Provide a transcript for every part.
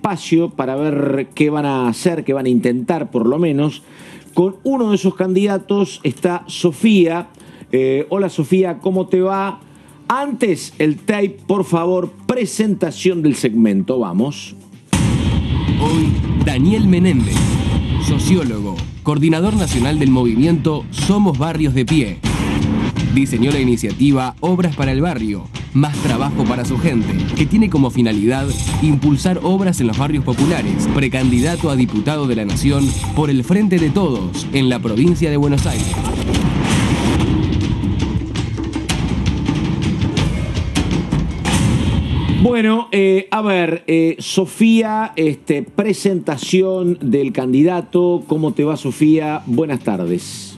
espacio para ver qué van a hacer, qué van a intentar por lo menos. Con uno de esos candidatos está Sofía. Hola Sofía, ¿cómo te va? Antes el tape, por favor, presentación del segmento, vamos. Hoy, Daniel Menéndez, sociólogo, coordinador nacional del movimiento Somos Barrios de Pie. Diseñó la iniciativa Obras para el Barrio, más trabajo para su gente, que tiene como finalidad impulsar obras en los barrios populares, precandidato a diputado de la Nación por el Frente de Todos en la provincia de Buenos Aires. Bueno, a ver, Sofía, presentación del candidato. ¿Cómo te va, Sofía? Buenas tardes.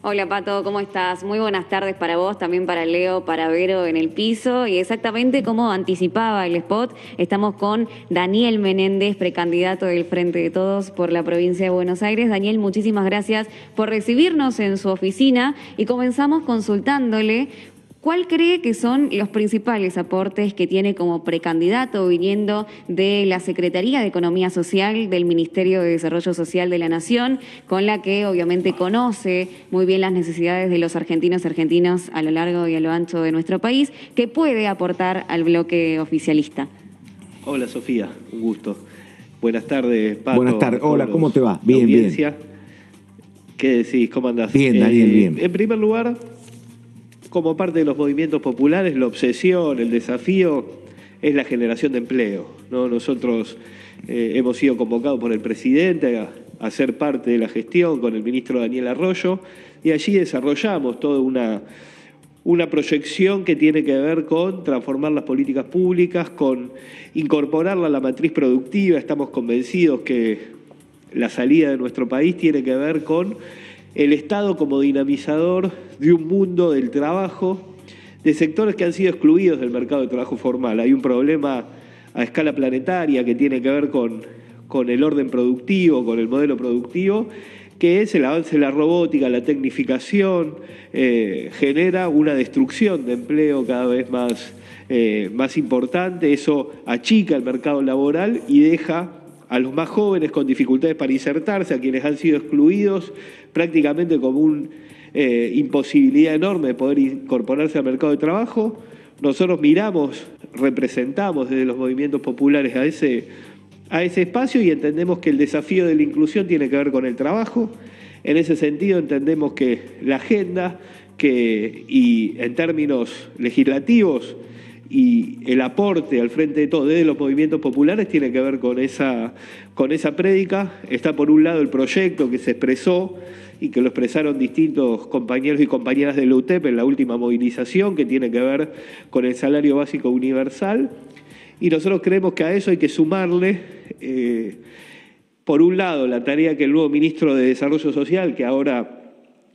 Hola Pato, ¿cómo estás? Muy buenas tardes para vos, también para Leo, para Vero en el piso. Y exactamente como anticipaba el spot, estamos con Daniel Menéndez, precandidato del Frente de Todos por la provincia de Buenos Aires. Daniel, muchísimas gracias por recibirnos en su oficina y comenzamos consultándole ¿cuál cree que son los principales aportes que tiene como precandidato viniendo de la Secretaría de Economía Social del Ministerio de Desarrollo Social de la Nación, con la que obviamente conoce muy bien las necesidades de los argentinos y argentinas a lo largo y a lo ancho de nuestro país, que puede aportar al bloque oficialista? Hola Sofía, un gusto. Buenas tardes, Pato. Buenas tardes, hola, ¿cómo te va? Bien, bien. ¿Qué decís? ¿Cómo andás? Bien, Daniel, bien. En primer lugar, como parte de los movimientos populares, la obsesión, el desafío es la generación de empleo, ¿no? Nosotros hemos sido convocados por el presidente a ser parte de la gestión con el ministro Daniel Arroyo y allí desarrollamos toda una proyección que tiene que ver con transformar las políticas públicas, con incorporarla a la matriz productiva. Estamos convencidos que la salida de nuestro país tiene que ver con el Estado como dinamizador de un mundo del trabajo, de sectores que han sido excluidos del mercado de trabajo formal. Hay un problema a escala planetaria que tiene que ver con el orden productivo, con el modelo productivo, que es el avance de la robótica, la tecnificación, genera una destrucción de empleo cada vez más importante. Eso achica el mercado laboral y deja a los más jóvenes con dificultades para insertarse, a quienes han sido excluidos, prácticamente como una imposibilidad enorme de poder incorporarse al mercado de trabajo. Nosotros miramos, representamos desde los movimientos populares a ese espacio y entendemos que el desafío de la inclusión tiene que ver con el trabajo. En ese sentido entendemos que la agenda y en términos legislativos y el aporte al Frente de Todos desde los movimientos populares tiene que ver con esa prédica. Está por un lado el proyecto que se expresó y que lo expresaron distintos compañeros y compañeras de la UTEP en la última movilización, que tiene que ver con el salario básico universal. Y nosotros creemos que a eso hay que sumarle, por un lado, la tarea que el nuevo ministro de Desarrollo Social, que ahora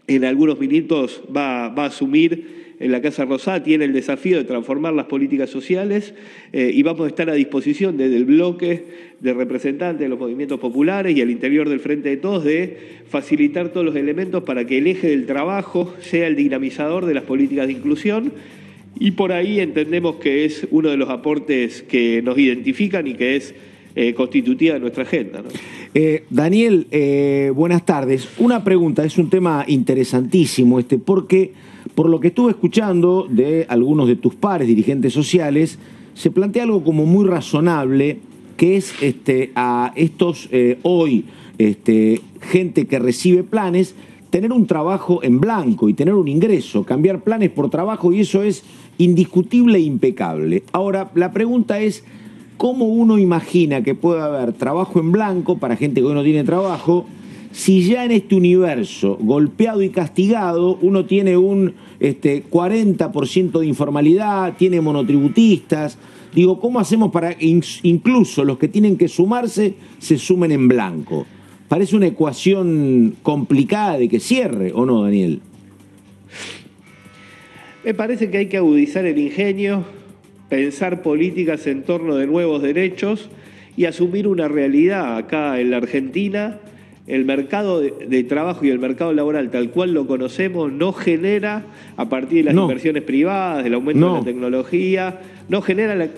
en algunos minutos va a asumir en la Casa Rosada, tiene el desafío de transformar las políticas sociales y vamos a estar a disposición desde el bloque de representantes de los movimientos populares y al interior del Frente de Todos de facilitar todos los elementos para que el eje del trabajo sea el dinamizador de las políticas de inclusión y por ahí entendemos que es uno de los aportes que nos identifican y que es constitutiva de nuestra agenda, ¿no? Daniel, buenas tardes. Una pregunta, es un tema interesantísimo porque por lo que estuve escuchando de algunos de tus pares, dirigentes sociales, se plantea algo como muy razonable, que es a estos hoy gente que recibe planes, tener un trabajo en blanco y tener un ingreso, cambiar planes por trabajo, y eso es indiscutible e impecable. Ahora, la pregunta es, ¿cómo uno imagina que puede haber trabajo en blanco para gente que hoy no tiene trabajo, si ya en este universo golpeado y castigado uno tiene un 40% de informalidad, tiene monotributistas? Digo, ¿cómo hacemos para que incluso los que tienen que sumarse se sumen en blanco? Parece una ecuación complicada de que cierre, ¿o no, Daniel? Me parece que hay que agudizar el ingenio, pensar políticas en torno de nuevos derechos y asumir una realidad. Acá en la Argentina, el mercado de trabajo y el mercado laboral tal cual lo conocemos no genera, a partir de las inversiones privadas, del aumento de la tecnología, no genera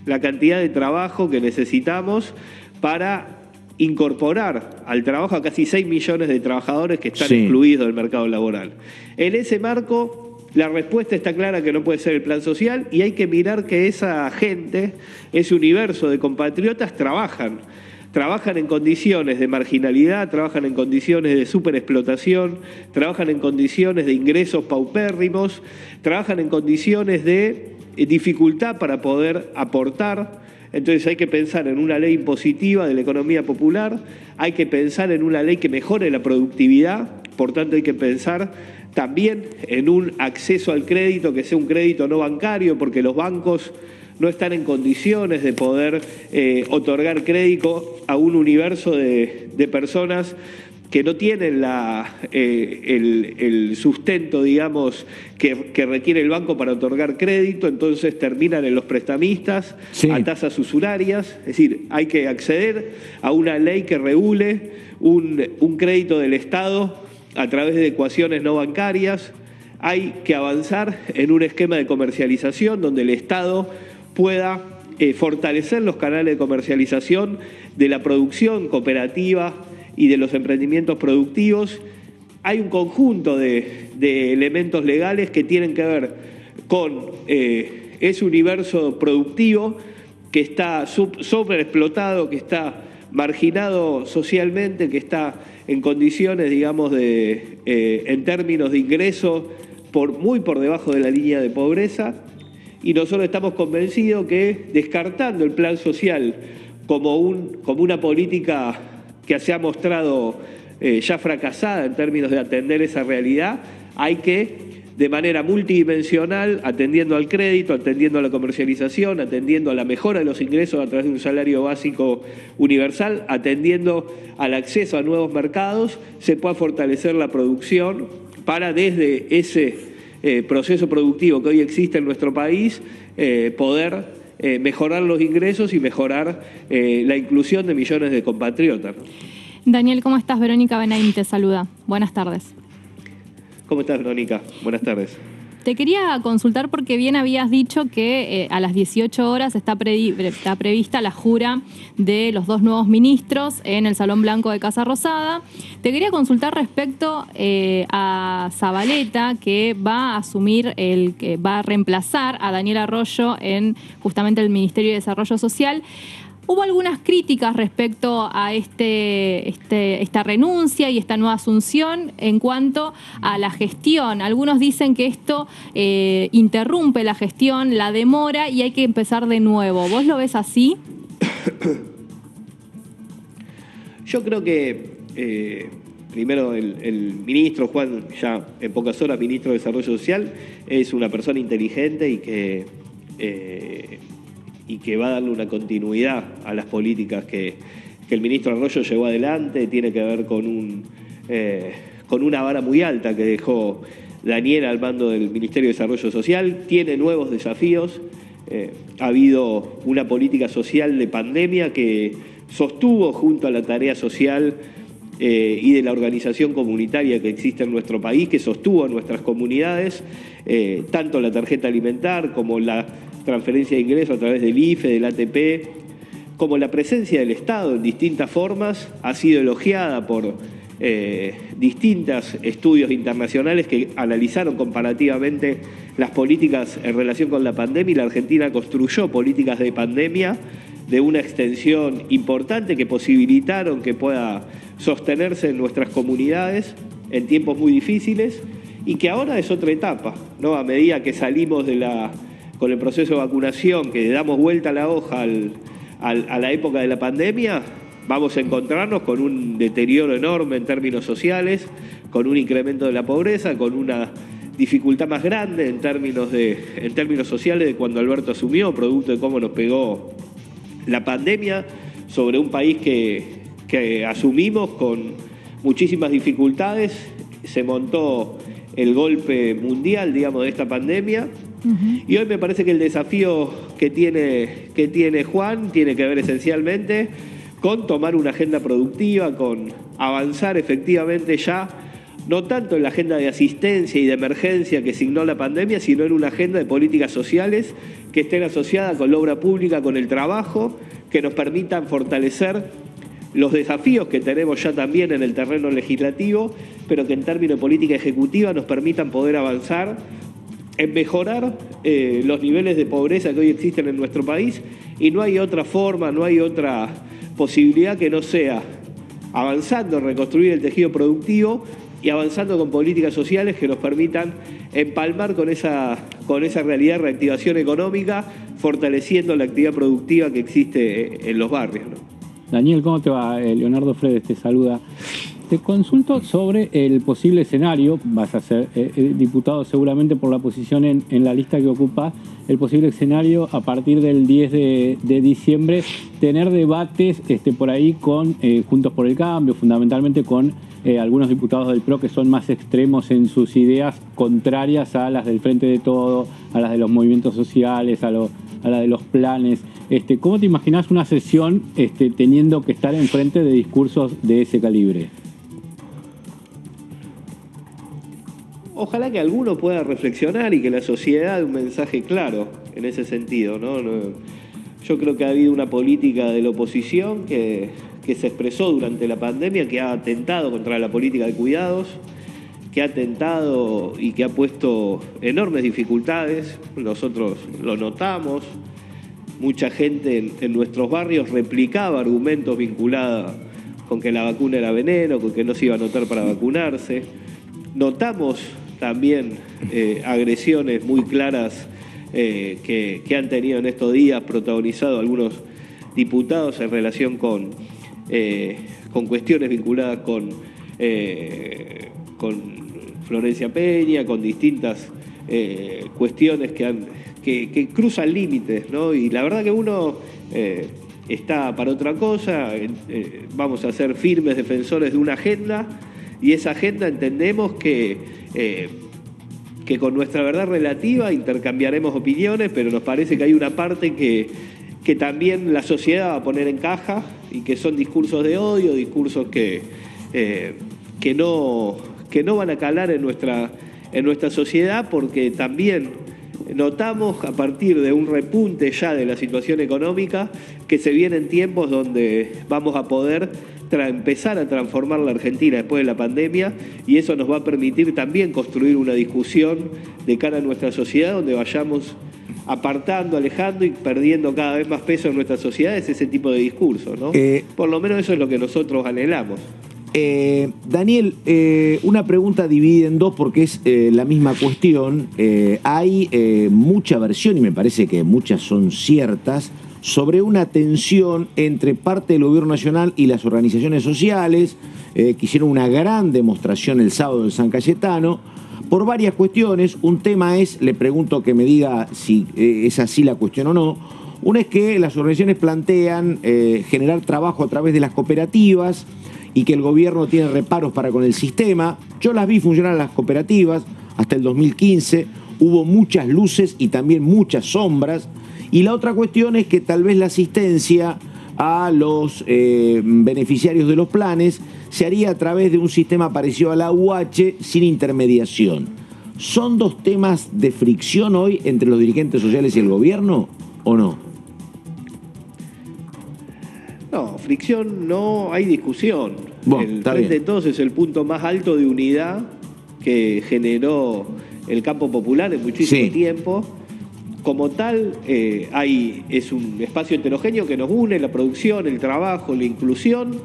la cantidad de trabajo que necesitamos para incorporar al trabajo a casi 6 millones de trabajadores que están excluidos del mercado laboral. En ese marco, la respuesta está clara que no puede ser el plan social y hay que mirar que esa gente, ese universo de compatriotas trabajan en condiciones de marginalidad, trabajan en condiciones de superexplotación, trabajan en condiciones de ingresos paupérrimos, trabajan en condiciones de dificultad para poder aportar. Entonces hay que pensar en una ley impositiva de la economía popular, hay que pensar en una ley que mejore la productividad, por tanto hay que pensar también en un acceso al crédito que sea un crédito no bancario, porque los bancos no están en condiciones de poder otorgar crédito a un universo de personas que no tienen el sustento, digamos, que requiere el banco para otorgar crédito, entonces terminan en los prestamistas a tasas usurarias. Es decir, hay que acceder a una ley que regule un crédito del Estado a través de ecuaciones no bancarias. Hay que avanzar en un esquema de comercialización donde el Estado pueda fortalecer los canales de comercialización de la producción cooperativa y de los emprendimientos productivos. Hay un conjunto de elementos legales que tienen que ver con ese universo productivo que está sobreexplotado, que está marginado socialmente, que está en condiciones, digamos, en términos de ingreso muy por debajo de la línea de pobreza. Y nosotros estamos convencidos que, descartando el plan social como una política que se ha mostrado ya fracasada en términos de atender esa realidad, hay que, de manera multidimensional, atendiendo al crédito, atendiendo a la comercialización, atendiendo a la mejora de los ingresos a través de un salario básico universal, atendiendo al acceso a nuevos mercados, se pueda fortalecer la producción para, desde ese proceso productivo que hoy existe en nuestro país, poder mejorar los ingresos y mejorar la inclusión de millones de compatriotas. Daniel, ¿cómo estás? Verónica Benaim te saluda. Buenas tardes. ¿Cómo estás, Verónica? Buenas tardes. Te quería consultar porque bien habías dicho que a las 18 horas está prevista la jura de los 2 nuevos ministros en el Salón Blanco de Casa Rosada. Te quería consultar respecto a Zabaleta, que va a asumir, que va a reemplazar a Daniel Arroyo en justamente el Ministerio de Desarrollo Social. Hubo algunas críticas respecto a esta renuncia y esta nueva asunción en cuanto a la gestión. Algunos dicen que esto interrumpe la gestión, la demora y hay que empezar de nuevo. ¿Vos lo ves así? Yo creo que primero el ministro Juan, ya en pocas horas ministro de Desarrollo Social, es una persona inteligente y que va a darle una continuidad a las políticas que el ministro Arroyo llevó adelante. Tiene que ver con una vara muy alta que dejó Daniel al mando del Ministerio de Desarrollo Social. Tiene nuevos desafíos. Ha habido una política social de pandemia que sostuvo, junto a la tarea social y de la organización comunitaria que existe en nuestro país, que sostuvo en nuestras comunidades, tanto la tarjeta alimentar como la transferencia de ingresos a través del IFE, del ATP, como la presencia del Estado en distintas formas, ha sido elogiada por distintos estudios internacionales que analizaron comparativamente las políticas en relación con la pandemia, y la Argentina construyó políticas de pandemia de una extensión importante que posibilitaron que pueda sostenerse en nuestras comunidades en tiempos muy difíciles, y que ahora es otra etapa, ¿no? A medida que salimos con el proceso de vacunación, que damos vuelta a la hoja a la época de la pandemia, vamos a encontrarnos con un deterioro enorme en términos sociales, con un incremento de la pobreza, con una dificultad más grande en términos sociales de cuando Alberto asumió, producto de cómo nos pegó la pandemia sobre un país que asumimos con muchísimas dificultades. Se montó el golpe mundial, digamos, de esta pandemia. Y hoy me parece que el desafío que tiene Juan tiene que ver esencialmente con tomar una agenda productiva, con avanzar efectivamente ya no tanto en la agenda de asistencia y de emergencia que signó la pandemia, sino en una agenda de políticas sociales que estén asociadas con la obra pública, con el trabajo, que nos permitan fortalecer los desafíos que tenemos ya también en el terreno legislativo, pero que en términos de política ejecutiva nos permitan poder avanzar en mejorar los niveles de pobreza que hoy existen en nuestro país, y no hay otra forma, no hay otra posibilidad que no sea avanzando en reconstruir el tejido productivo y avanzando con políticas sociales que nos permitan empalmar con esa realidad de reactivación económica, fortaleciendo la actividad productiva que existe en los barrios, ¿no? Daniel, ¿cómo te va? Leonardo Fredes te saluda. Te consulto sobre el posible escenario, vas a ser diputado seguramente por la posición en la lista que ocupa, el posible escenario a partir del 10 de diciembre, tener debates por ahí con Juntos por el Cambio, fundamentalmente con algunos diputados del PRO que son más extremos en sus ideas contrarias a las del Frente de Todo, a las de los movimientos sociales, a la de los planes. ¿Cómo te imaginas una sesión teniendo que estar enfrente de discursos de ese calibre? Ojalá que alguno pueda reflexionar y que la sociedad dé un mensaje claro en ese sentido, ¿no? Yo creo que ha habido una política de la oposición que se expresó durante la pandemia, que ha atentado contra la política de cuidados, que ha atentado y que ha puesto enormes dificultades. Nosotros lo notamos. Mucha gente en nuestros barrios replicaba argumentos vinculados con que la vacuna era veneno, con que no se iba a anotar para vacunarse. Notamos también agresiones muy claras que han tenido en estos días protagonizado algunos diputados en relación con cuestiones vinculadas con Florencia Peña, con distintas cuestiones que cruzan límites, ¿no? Y la verdad que uno está para otra cosa. Vamos a ser firmes defensores de una agenda, y esa agenda entendemos que con nuestra verdad relativa intercambiaremos opiniones, pero nos parece que hay una parte que también la sociedad va a poner en caja, y que son discursos de odio, discursos que no van a calar en nuestra sociedad, porque también notamos a partir de un repunte ya de la situación económica que se vienen tiempos donde vamos a poder empezar a transformar la Argentina después de la pandemia, y eso nos va a permitir también construir una discusión de cara a nuestra sociedad donde vayamos apartando, alejando y perdiendo cada vez más peso en nuestra sociedad ese tipo de discursos, ¿no? Por lo menos eso es lo que nosotros anhelamos. Daniel, una pregunta dividida en dos porque es la misma cuestión. Hay mucha versión, y me parece que muchas son ciertas, sobre una tensión entre parte del gobierno nacional y las organizaciones sociales, que hicieron una gran demostración el sábado en San Cayetano, por varias cuestiones. Un tema es, le pregunto que me diga si es así la cuestión o no. Una es que las organizaciones plantean generar trabajo a través de las cooperativas y que el gobierno tiene reparos para con el sistema. Yo las vi funcionar las cooperativas hasta el 2015, hubo muchas luces y también muchas sombras. Y la otra cuestión es que tal vez la asistencia a los beneficiarios de los planes se haría a través de un sistema parecido a la UH sin intermediación. ¿Son dos temas de fricción hoy entre los dirigentes sociales y el gobierno o no? No, fricción no, hay discusión. Bueno, el Frente de Todos es el punto más alto de unidad que generó el campo popular en muchísimo tiempo. Como tal, es un espacio heterogéneo que nos une: la producción, el trabajo, la inclusión,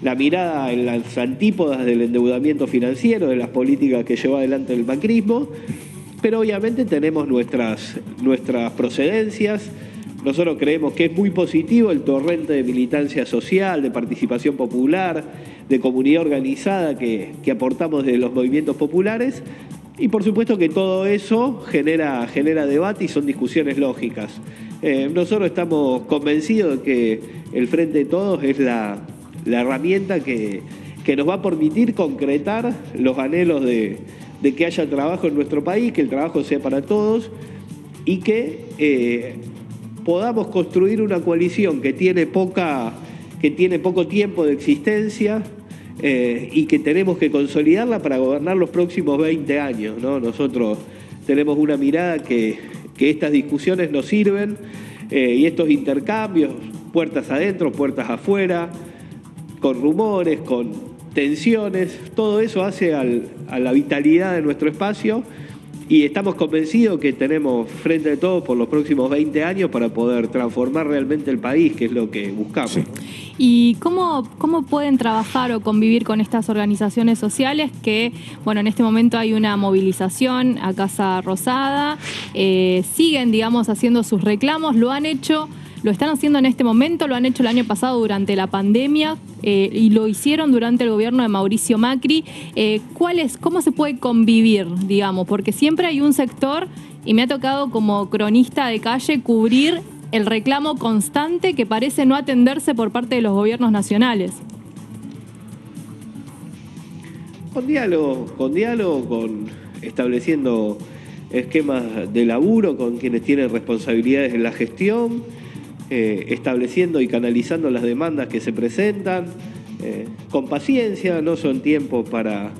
la mirada en las antípodas del endeudamiento financiero, de las políticas que llevó adelante el macrismo, pero obviamente tenemos nuestras procedencias. Nosotros creemos que es muy positivo el torrente de militancia social, de participación popular, de comunidad organizada que aportamos de los movimientos populares. Y por supuesto que todo eso genera debate y son discusiones lógicas. Nosotros estamos convencidos de que el Frente de Todos es la herramienta que nos va a permitir concretar los anhelos de que haya trabajo en nuestro país, que el trabajo sea para todos, y que podamos construir una coalición que tiene poco tiempo de existencia, y que tenemos que consolidarla para gobernar los próximos 20 años, ¿no? Nosotros tenemos una mirada que estas discusiones nos sirven y estos intercambios, puertas adentro, puertas afuera, con rumores, con tensiones, todo eso hace a la vitalidad de nuestro espacio y estamos convencidos que tenemos frente a todo por los próximos 20 años para poder transformar realmente el país, que es lo que buscamos. Sí. ¿Y cómo pueden trabajar o convivir con estas organizaciones sociales que, bueno, en este momento hay una movilización a Casa Rosada, siguen, digamos, haciendo sus reclamos, lo están haciendo en este momento, lo han hecho el año pasado durante la pandemia y lo hicieron durante el gobierno de Mauricio Macri? ¿Cómo se puede convivir, digamos? Porque siempre hay un sector, y me ha tocado como cronista de calle cubrir el reclamo constante que parece no atenderse por parte de los gobiernos nacionales. Con diálogo, con estableciendo esquemas de laburo con quienes tienen responsabilidades en la gestión, estableciendo y canalizando las demandas que se presentan, con paciencia. No son tiempos para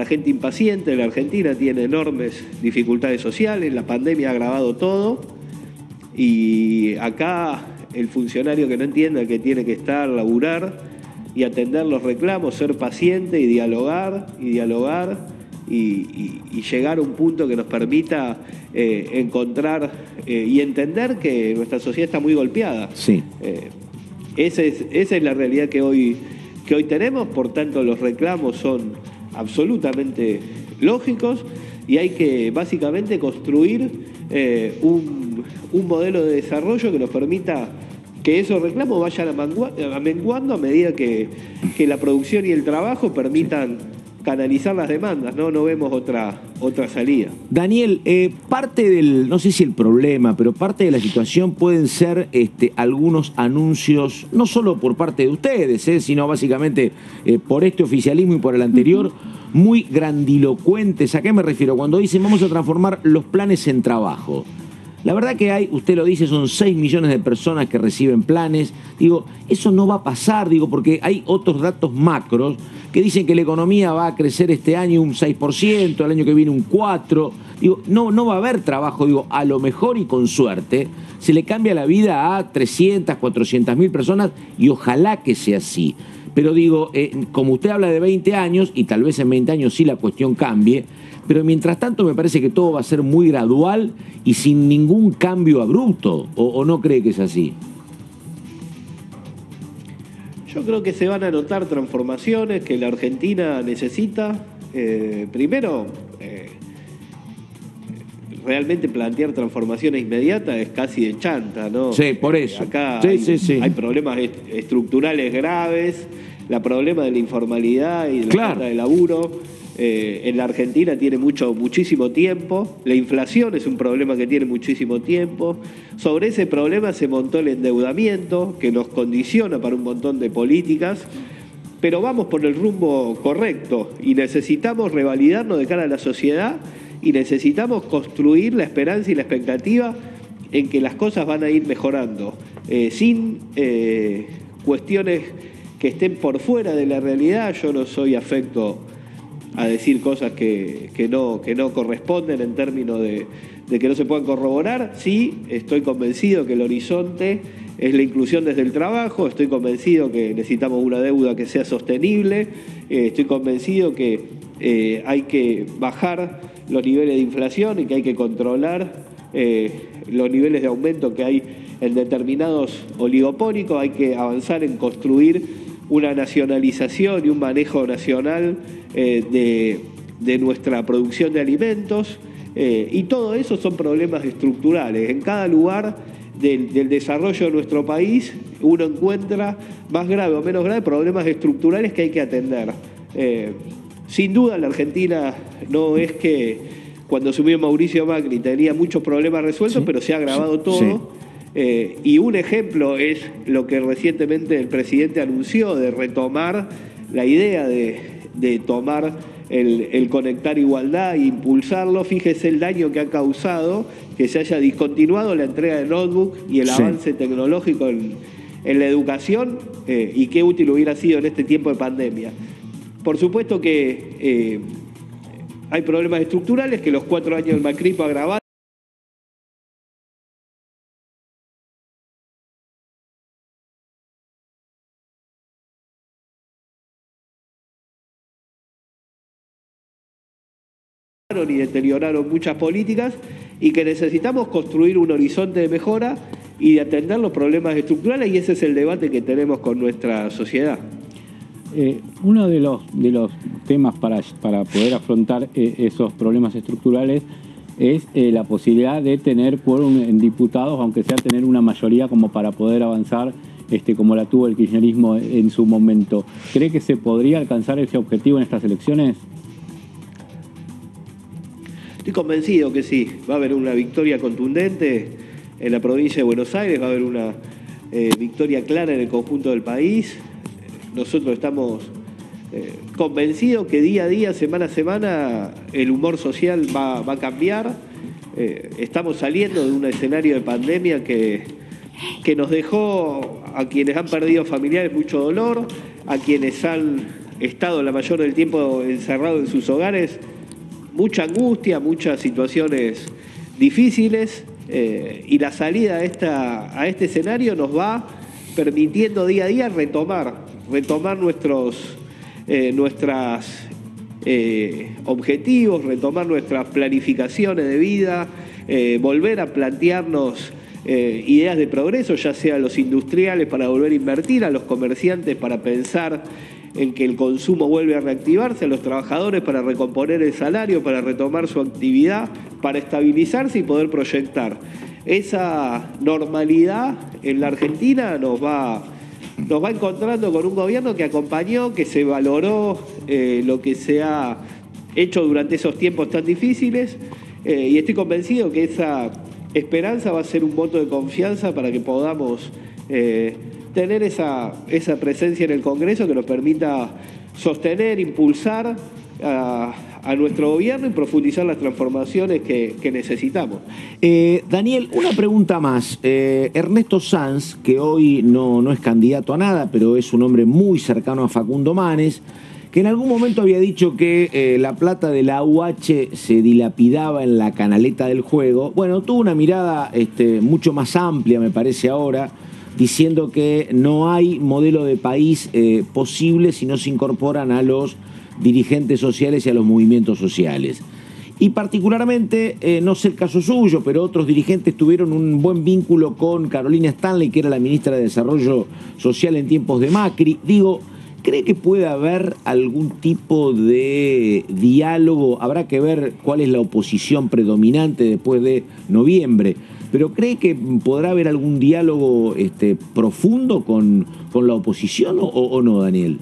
gente impaciente. La Argentina tiene enormes dificultades sociales, la pandemia ha agravado todo. Y acá el funcionario que no entienda que tiene que estar, laburar y atender los reclamos, ser paciente y dialogar y llegar a un punto que nos permita encontrar y entender que nuestra sociedad está muy golpeada. Sí. Esa es la realidad que hoy tenemos, por tanto los reclamos son absolutamente lógicos y hay que básicamente construir un modelo de desarrollo que nos permita que esos reclamos vayan amenguando a medida que la producción y el trabajo permitan canalizar las demandas, ¿no? No vemos otra salida. Daniel, parte del, no sé si el problema, pero parte de la situación pueden ser algunos anuncios, no solo por parte de ustedes, sino básicamente por este oficialismo y por el anterior, muy grandilocuentes. ¿A qué me refiero? Cuando dicen vamos a transformar los planes en trabajo. La verdad que hay, usted lo dice, son 6 millones de personas que reciben planes. Digo, eso no va a pasar, porque hay otros datos macros que dicen que la economía va a crecer este año un 6%, el año que viene un 4%. Digo, no va a haber trabajo. A lo mejor y con suerte se le cambia la vida a 300, 400 mil personas y ojalá que sea así. Pero como usted habla de 20 años, y tal vez en 20 años sí la cuestión cambie, pero mientras tanto me parece que todo va a ser muy gradual y sin ningún cambio abrupto, ¿o no cree que es así? Yo creo que se van a notar transformaciones que la Argentina necesita. Primero, realmente plantear transformaciones inmediatas es casi de chanta, ¿no? Sí, por eso. Acá sí. Hay problemas estructurales graves, el problema de la informalidad y de la falta de laburo. En la Argentina tiene muchísimo tiempo, la inflación es un problema que tiene muchísimo tiempo, sobre ese problema se montó el endeudamiento que nos condiciona para un montón de políticas, pero vamos por el rumbo correcto y necesitamos revalidarnos de cara a la sociedad y necesitamos construir la esperanza y la expectativa en que las cosas van a ir mejorando, sin cuestiones que estén por fuera de la realidad. Yo no soy afecto a decir cosas que no corresponden en términos de que no se puedan corroborar. Sí, estoy convencido que el horizonte es la inclusión desde el trabajo, estoy convencido que necesitamos una deuda que sea sostenible, estoy convencido que hay que bajar los niveles de inflación y que hay que controlar los niveles de aumento que hay en determinados oligopólicos, hay que avanzar en construir una nacionalización y un manejo nacional de nuestra producción de alimentos, y todo eso son problemas estructurales. En cada lugar del desarrollo de nuestro país uno encuentra más grave o menos grave problemas estructurales que hay que atender. Sin duda la Argentina no es que cuando asumió Mauricio Macri tenía muchos problemas resueltos, pero se ha agravado todo. Sí. Y un ejemplo es lo que recientemente el presidente anunció de retomar la idea de tomar el Conectar Igualdad e impulsarlo. Fíjese el daño que ha causado que se haya discontinuado la entrega de notebook y el avance tecnológico en la educación, y qué útil hubiera sido en este tiempo de pandemia. Por supuesto que hay problemas estructurales que los 4 años del macrismo agravaron. Y deterioraron muchas políticas y que necesitamos construir un horizonte de mejora y de atender los problemas estructurales, y ese es el debate que tenemos con nuestra sociedad. Uno de los temas para poder afrontar esos problemas estructurales es la posibilidad de tener quórum en diputados, aunque sea tener una mayoría como para poder avanzar como la tuvo el kirchnerismo en su momento. ¿Cree que se podría alcanzar ese objetivo en estas elecciones? Estoy convencido que sí, va a haber una victoria contundente en la provincia de Buenos Aires, va a haber una victoria clara en el conjunto del país. Nosotros estamos convencidos que día a día, semana a semana, el humor social va a cambiar. Estamos saliendo de un escenario de pandemia que nos dejó a quienes han perdido familiares mucho dolor, a quienes han estado la mayor del tiempo encerrados en sus hogares, mucha angustia, muchas situaciones difíciles, y la salida a este escenario nos va permitiendo día a día retomar nuestros objetivos, retomar nuestras planificaciones de vida, volver a plantearnos ideas de progreso, ya sea a los industriales para volver a invertir, a los comerciantes para pensar en que el consumo vuelve a reactivarse, a los trabajadores para recomponer el salario, para retomar su actividad, para estabilizarse y poder proyectar. Esa normalidad en la Argentina nos va encontrando con un gobierno que acompañó, que se valoró lo que se ha hecho durante esos tiempos tan difíciles, y estoy convencido que esa esperanza va a ser un voto de confianza para que podamos tener esa presencia en el Congreso que nos permita sostener, impulsar a nuestro gobierno y profundizar las transformaciones que necesitamos. Daniel, una pregunta más. Ernesto Sanz, que hoy no es candidato a nada, pero es un hombre muy cercano a Facundo Manes, que en algún momento había dicho que la plata de la UH se dilapidaba en la canaleta del juego. Bueno, tuvo una mirada mucho más amplia, me parece ahora, diciendo que no hay modelo de país posible si no se incorporan a los dirigentes sociales y a los movimientos sociales. Y particularmente, no sé el caso suyo, pero otros dirigentes tuvieron un buen vínculo con Carolina Stanley, que era la ministra de Desarrollo Social en tiempos de Macri. Digo, ¿cree que puede haber algún tipo de diálogo? Habrá que ver cuál es la oposición predominante después de noviembre, pero ¿cree que podrá haber algún diálogo profundo con la oposición o no, Daniel?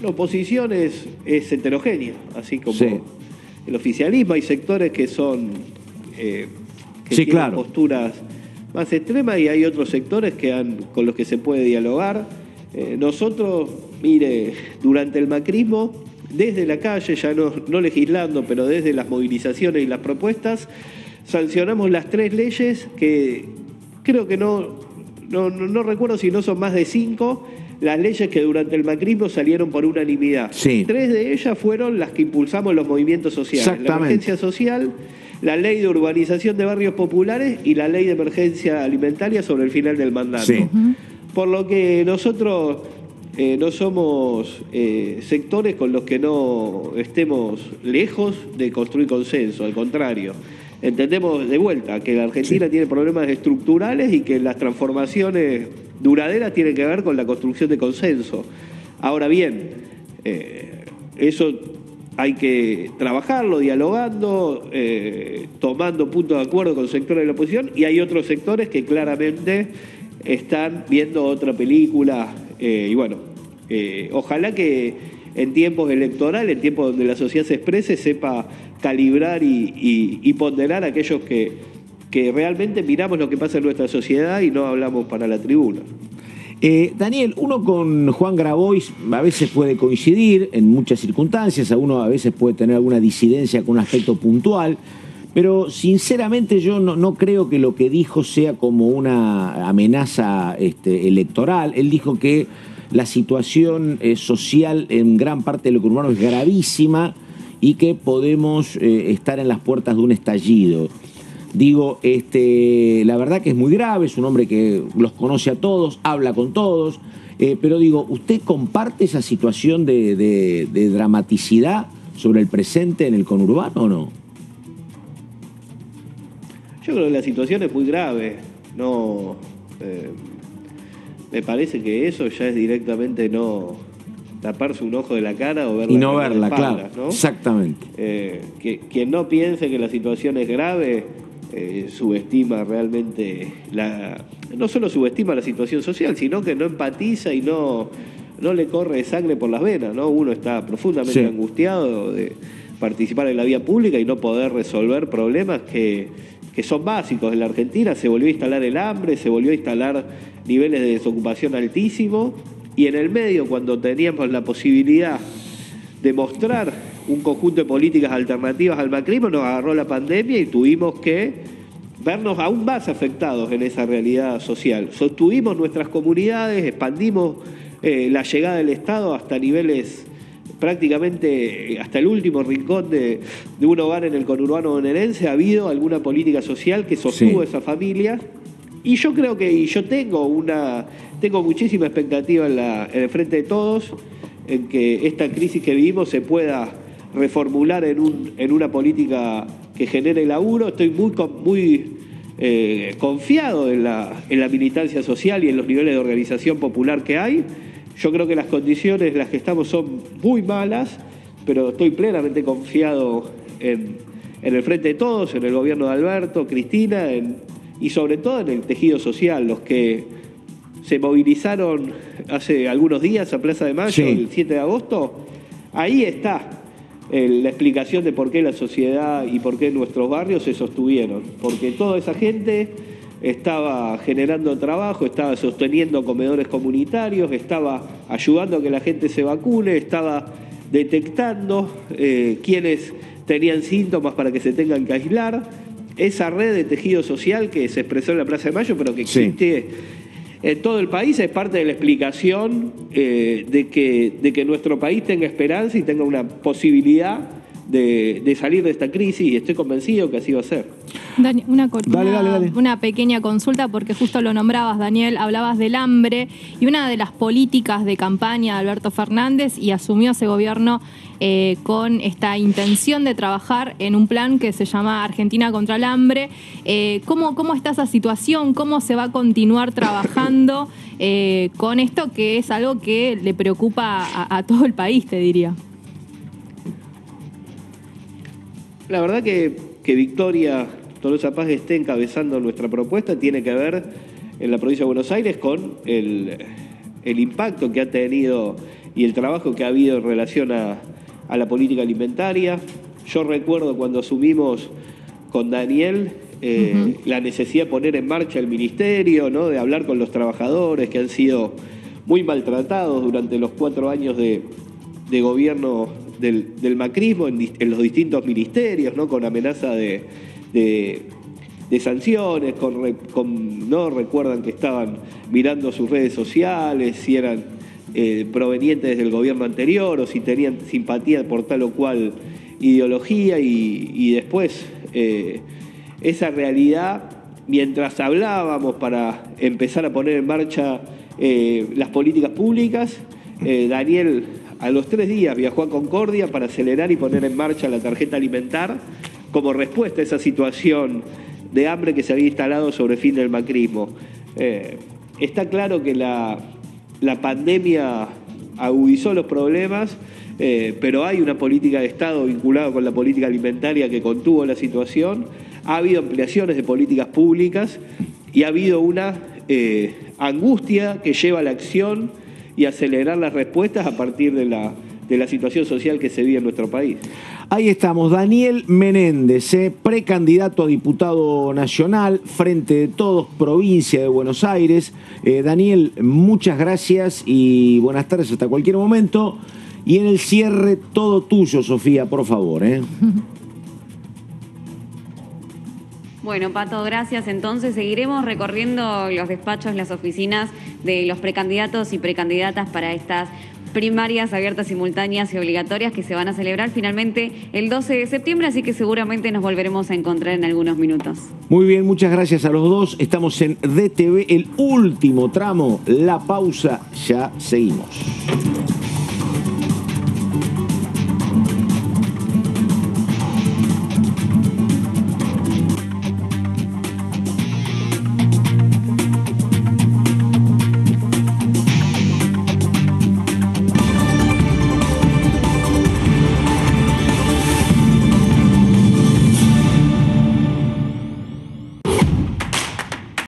La oposición es heterogénea, así como sí. El oficialismo. Hay sectores que son que sí, tienen claro, posturas más extremas, y hay otros sectores con los que se puede dialogar. Nosotros, mire, durante el macrismo, desde la calle, ya no legislando, pero desde las movilizaciones y las propuestas, sancionamos las 3 leyes que creo que no recuerdo si no son más de 5, las leyes que durante el macrismo salieron por unanimidad. Sí. 3 de ellas fueron las que impulsamos los movimientos sociales. La emergencia social, la ley de urbanización de barrios populares y la ley de emergencia alimentaria sobre el final del mandato. Sí. Por lo que nosotros no somos sectores con los que no estemos lejos de construir consenso, al contrario. Entendemos de vuelta que la Argentina tiene problemas estructurales y que las transformaciones duraderas tienen que ver con la construcción de consenso. Ahora bien, eso hay que trabajarlo, dialogando, tomando puntos de acuerdo con sectores de la oposición, y hay otros sectores que claramente están viendo otra película, y bueno, ojalá que en tiempos electorales, en tiempos donde la sociedad se exprese, sepa calibrar y ponderar a aquellos que realmente miramos lo que pasa en nuestra sociedad y no hablamos para la tribuna. Daniel, uno con Juan Grabois a veces puede coincidir en muchas circunstancias, uno a veces puede tener alguna disidencia con un aspecto puntual, pero sinceramente yo no creo que lo que dijo sea como una amenaza electoral. Él dijo que la situación social en gran parte del conurbano es gravísima y que podemos estar en las puertas de un estallido. Digo, la verdad que es muy grave, es un hombre que los conoce a todos, habla con todos, pero digo, ¿usted comparte esa situación de dramaticidad sobre el presente en el conurbano o no? Yo creo que la situación es muy grave. No, me parece que eso ya es directamente no taparse un ojo de la cara o verla. Y no verla, espaldas, claro, ¿no? Exactamente. Quien no piense que la situación es grave, subestima realmente no solo subestima la situación social, sino que no empatiza y no le corre sangre por las venas, ¿no? Uno está profundamente angustiado de participar en la vía pública y no poder resolver problemas que son básicos. En la Argentina se volvió a instalar el hambre, se volvió a instalar niveles de desocupación altísimos, y en el medio, cuando teníamos la posibilidad de mostrar un conjunto de políticas alternativas al macrismo, nos agarró la pandemia y tuvimos que vernos aún más afectados en esa realidad social. Sostuvimos nuestras comunidades, expandimos la llegada del Estado hasta niveles prácticamente hasta el último rincón de un hogar en el conurbano bonaerense. Ha habido alguna política social que sostuvo esa familia, y yo creo que yo tengo muchísima expectativa en el Frente de Todos, en que esta crisis que vivimos se pueda reformular en una política que genere laburo. Estoy muy confiado en la militancia social y en los niveles de organización popular que hay. Yo creo que las condiciones en las que estamos son muy malas, pero estoy plenamente confiado en el Frente de Todos, en el gobierno de Alberto, Cristina, y sobre todo en el tejido social, los que se movilizaron hace algunos días a Plaza de Mayo, el 7 de agosto. Ahí está la explicación de por qué la sociedad y por qué nuestros barrios se sostuvieron, porque toda esa gente estaba generando trabajo, estaba sosteniendo comedores comunitarios, estaba ayudando a que la gente se vacune, estaba detectando quienes tenían síntomas para que se tengan que aislar. Esa red de tejido social que se expresó en la Plaza de Mayo, pero que existe en todo el país, es parte de la explicación de que nuestro país tenga esperanza y tenga una posibilidad de salir de esta crisis, y estoy convencido que así va a ser. Dani, Dale. una pequeña consulta, porque justo lo nombrabas, Daniel, hablabas del hambre, y una de las políticas de campaña de Alberto Fernández, y asumió ese gobierno con esta intención de trabajar en un plan que se llama Argentina contra el hambre. ¿Cómo está esa situación? ¿Cómo se va a continuar trabajando con esto, que es algo que le preocupa a todo el país, te diría? La verdad que Victoria Tolosa Paz esté encabezando nuestra propuesta tiene que ver en la provincia de Buenos Aires con el impacto que ha tenido y el trabajo que ha habido en relación a la política alimentaria. Yo recuerdo cuando asumimos con Daniel la necesidad de poner en marcha el ministerio, ¿no? De hablar con los trabajadores que han sido muy maltratados durante los 4 años de gobierno del macrismo en los distintos ministerios, ¿no? Con amenaza de sanciones, no recuerdan que estaban mirando sus redes sociales, si eran provenientes del gobierno anterior o si tenían simpatía por tal o cual ideología, y después esa realidad, mientras hablábamos para empezar a poner en marcha las políticas públicas, Daniel a los 3 días viajó a Concordia para acelerar y poner en marcha la tarjeta alimentar como respuesta a esa situación de hambre que se había instalado sobre el fin del macrismo. Está claro que la pandemia agudizó los problemas, pero hay una política de Estado vinculada con la política alimentaria que contuvo la situación. Ha habido ampliaciones de políticas públicas y ha habido una angustia que lleva a la acción y acelerar las respuestas a partir de la situación social que se vive en nuestro país. Ahí estamos, Daniel Menéndez, precandidato a diputado nacional, Frente de Todos, provincia de Buenos Aires. Daniel, muchas gracias y buenas tardes hasta cualquier momento. Y en el cierre, todo tuyo, Sofía, por favor. Bueno, Pato, gracias. Entonces seguiremos recorriendo los despachos, las oficinas de los precandidatos y precandidatas para estas primarias abiertas, simultáneas y obligatorias que se van a celebrar finalmente el 12 de septiembre, así que seguramente nos volveremos a encontrar en algunos minutos. Muy bien, muchas gracias a los dos. Estamos en DTV, el último tramo, la pausa, ya seguimos.